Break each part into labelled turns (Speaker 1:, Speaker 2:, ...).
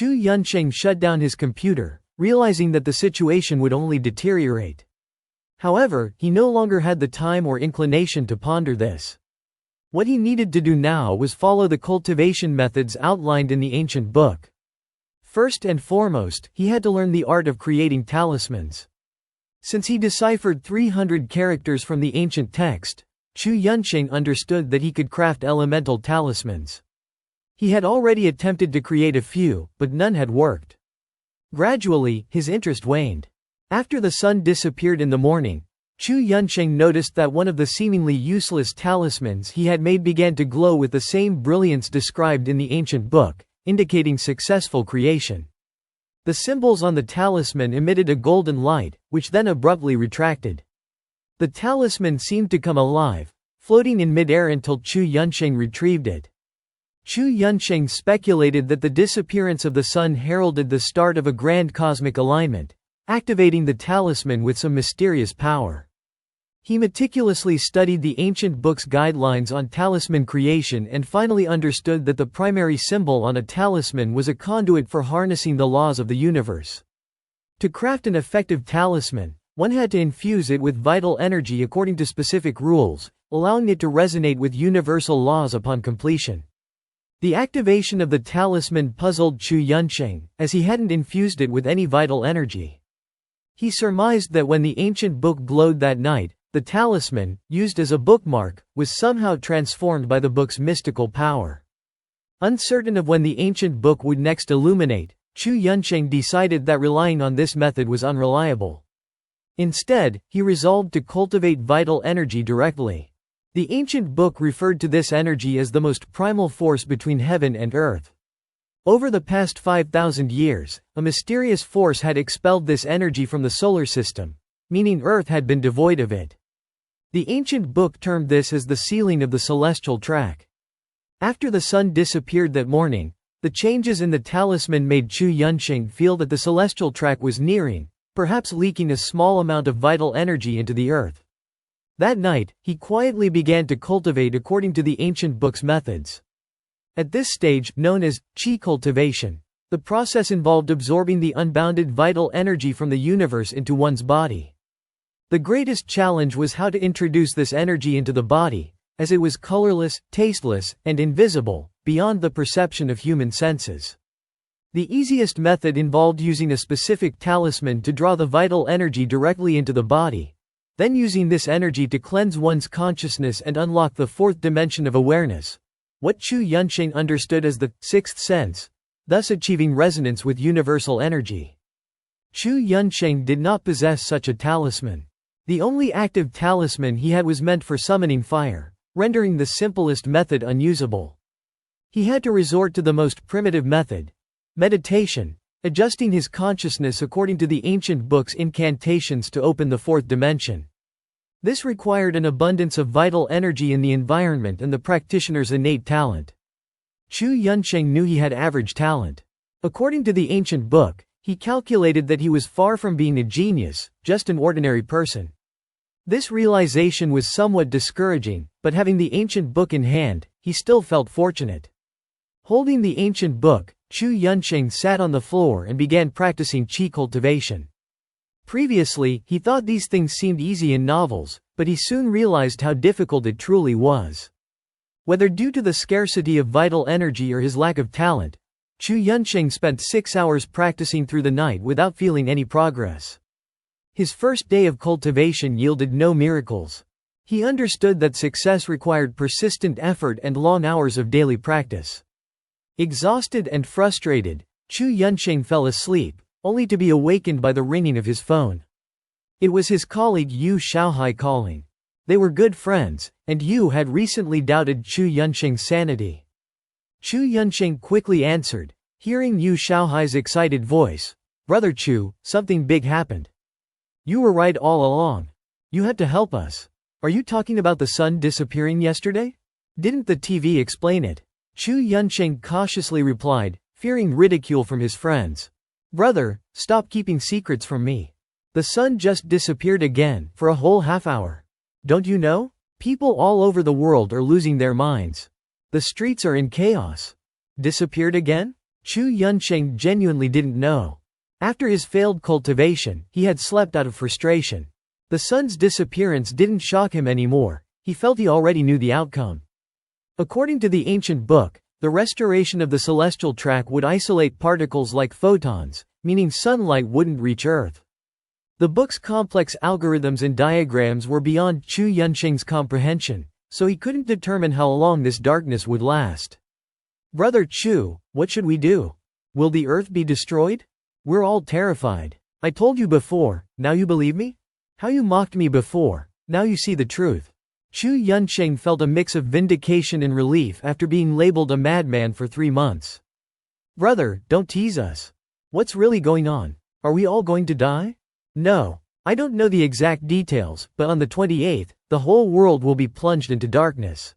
Speaker 1: Chu Yunsheng shut down his computer, realizing that the situation would only deteriorate. However, he no longer had the time or inclination to ponder this. What he needed to do now was follow the cultivation methods outlined in the ancient book. First and foremost, he had to learn the art of creating talismans. Since he deciphered 300 characters from the ancient text, Chu Yunsheng understood that he could craft elemental talismans. He had already attempted to create a few, but none had worked. Gradually, his interest waned. After the sun disappeared in the morning, Chu Yunsheng noticed that one of the seemingly useless talismans he had made began to glow with the same brilliance described in the ancient book, indicating successful creation. The symbols on the talisman emitted a golden light, which then abruptly retracted. The talisman seemed to come alive, floating in midair until Chu Yunsheng retrieved it. Chu Yunsheng speculated that the disappearance of the sun heralded the start of a grand cosmic alignment, activating the talisman with some mysterious power. He meticulously studied the ancient book's guidelines on talisman creation and finally understood that the primary symbol on a talisman was a conduit for harnessing the laws of the universe. To craft an effective talisman, one had to infuse it with vital energy according to specific rules, allowing it to resonate with universal laws upon completion. The activation of the talisman puzzled Chu Yunsheng, as he hadn't infused it with any vital energy. He surmised that when the ancient book glowed that night, the talisman, used as a bookmark, was somehow transformed by the book's mystical power. Uncertain of when the ancient book would next illuminate, Chu Yunsheng decided that relying on this method was unreliable. Instead, he resolved to cultivate vital energy directly. The ancient book referred to this energy as the most primal force between heaven and earth. Over the past 5,000 years, a mysterious force had expelled this energy from the solar system, meaning Earth had been devoid of it. The ancient book termed this as the sealing of the celestial track. After the sun disappeared that morning, the changes in the talisman made Chu Yunsheng feel that the celestial track was nearing, perhaps leaking a small amount of vital energy into the earth. That night, he quietly began to cultivate according to the ancient book's methods. At this stage, known as qi cultivation, the process involved absorbing the unbounded vital energy from the universe into one's body. The greatest challenge was how to introduce this energy into the body, as it was colorless, tasteless, and invisible, beyond the perception of human senses. The easiest method involved using a specific talisman to draw the vital energy directly into the body, then using this energy to cleanse one's consciousness and unlock the fourth dimension of awareness, what Chu Yunsheng understood as the sixth sense, thus achieving resonance with universal energy. Chu Yunsheng did not possess such a talisman. The only active talisman he had was meant for summoning fire, rendering the simplest method unusable. He had to resort to the most primitive method, meditation, adjusting his consciousness according to the ancient book's incantations to open the fourth dimension. This required an abundance of vital energy in the environment and the practitioner's innate talent. Chu Yunsheng knew he had average talent. According to the ancient book, he calculated that he was far from being a genius, just an ordinary person. This realization was somewhat discouraging, but having the ancient book in hand, he still felt fortunate. Holding the ancient book, Chu Yunsheng sat on the floor and began practicing qi cultivation. Previously, he thought these things seemed easy in novels, but he soon realized how difficult it truly was. Whether due to the scarcity of vital energy or his lack of talent, Chu Yunsheng spent 6 hours practicing through the night without feeling any progress. His first day of cultivation yielded no miracles. He understood that success required persistent effort and long hours of daily practice. Exhausted and frustrated, Chu Yunsheng fell asleep, only to be awakened by the ringing of his phone. It was his colleague Yu Xiaohai calling. They were good friends, and Yu had recently doubted Chu Yunsheng's sanity. Chu Yunsheng quickly answered, hearing Yu Xiaohai's excited voice. "Brother Chu, something big happened. You were right all along. You had to help us. Are you talking about the sun disappearing yesterday? Didn't the TV explain it?" Chu Yunsheng cautiously replied, fearing ridicule from his friends. "Brother, stop keeping secrets from me. The sun just disappeared again, for a whole half hour. Don't you know? People all over the world are losing their minds. The streets are in chaos. Disappeared again? Chu Yunsheng genuinely didn't know. After his failed cultivation, he had slept out of frustration. The sun's disappearance didn't shock him anymore, he felt he already knew the outcome. According to the ancient book, the restoration of the celestial track would isolate particles like photons, meaning sunlight wouldn't reach Earth. The book's complex algorithms and diagrams were beyond Chu Yunsheng's comprehension, so he couldn't determine how long this darkness would last. Brother Chu, what should we do? Will the Earth be destroyed? We're all terrified. I told you before, now you believe me? How you mocked me before, now you see the truth. Chu Yunsheng felt a mix of vindication and relief after being labeled a madman for 3 months. Brother, don't tease us. What's really going on? Are we all going to die? No. I don't know the exact details, but on the 28th, the whole world will be plunged into darkness.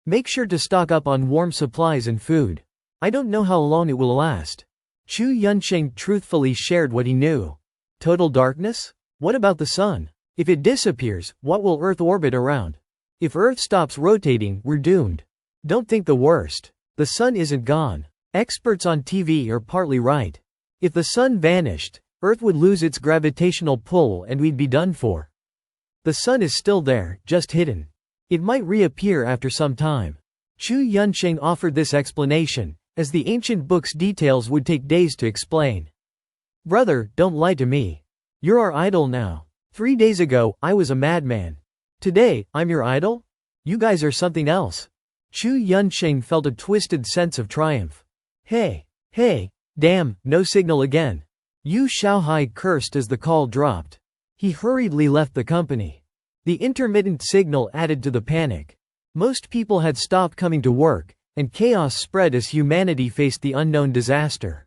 Speaker 1: Make sure to stock up on warm supplies and food. I don't know how long it will last. Chu Yunsheng truthfully shared what he knew. Total darkness? What about the sun? If it disappears, what will Earth orbit around? If Earth stops rotating, we're doomed. Don't think the worst. The sun isn't gone. Experts on TV are partly right. If the sun vanished, Earth would lose its gravitational pull and we'd be done for. The sun is still there, just hidden. It might reappear after some time. Chu Yunsheng offered this explanation, as the ancient book's details would take days to explain. Brother, don't lie to me. You're our idol now. 3 days ago, I was a madman. Today, I'm your idol? You guys are something else. Chu Yunsheng felt a twisted sense of triumph. Hey, damn, no signal again. Yu Shaohai cursed as the call dropped. He hurriedly left the company. The intermittent signal added to the panic. Most people had stopped coming to work, and chaos spread as humanity faced the unknown disaster.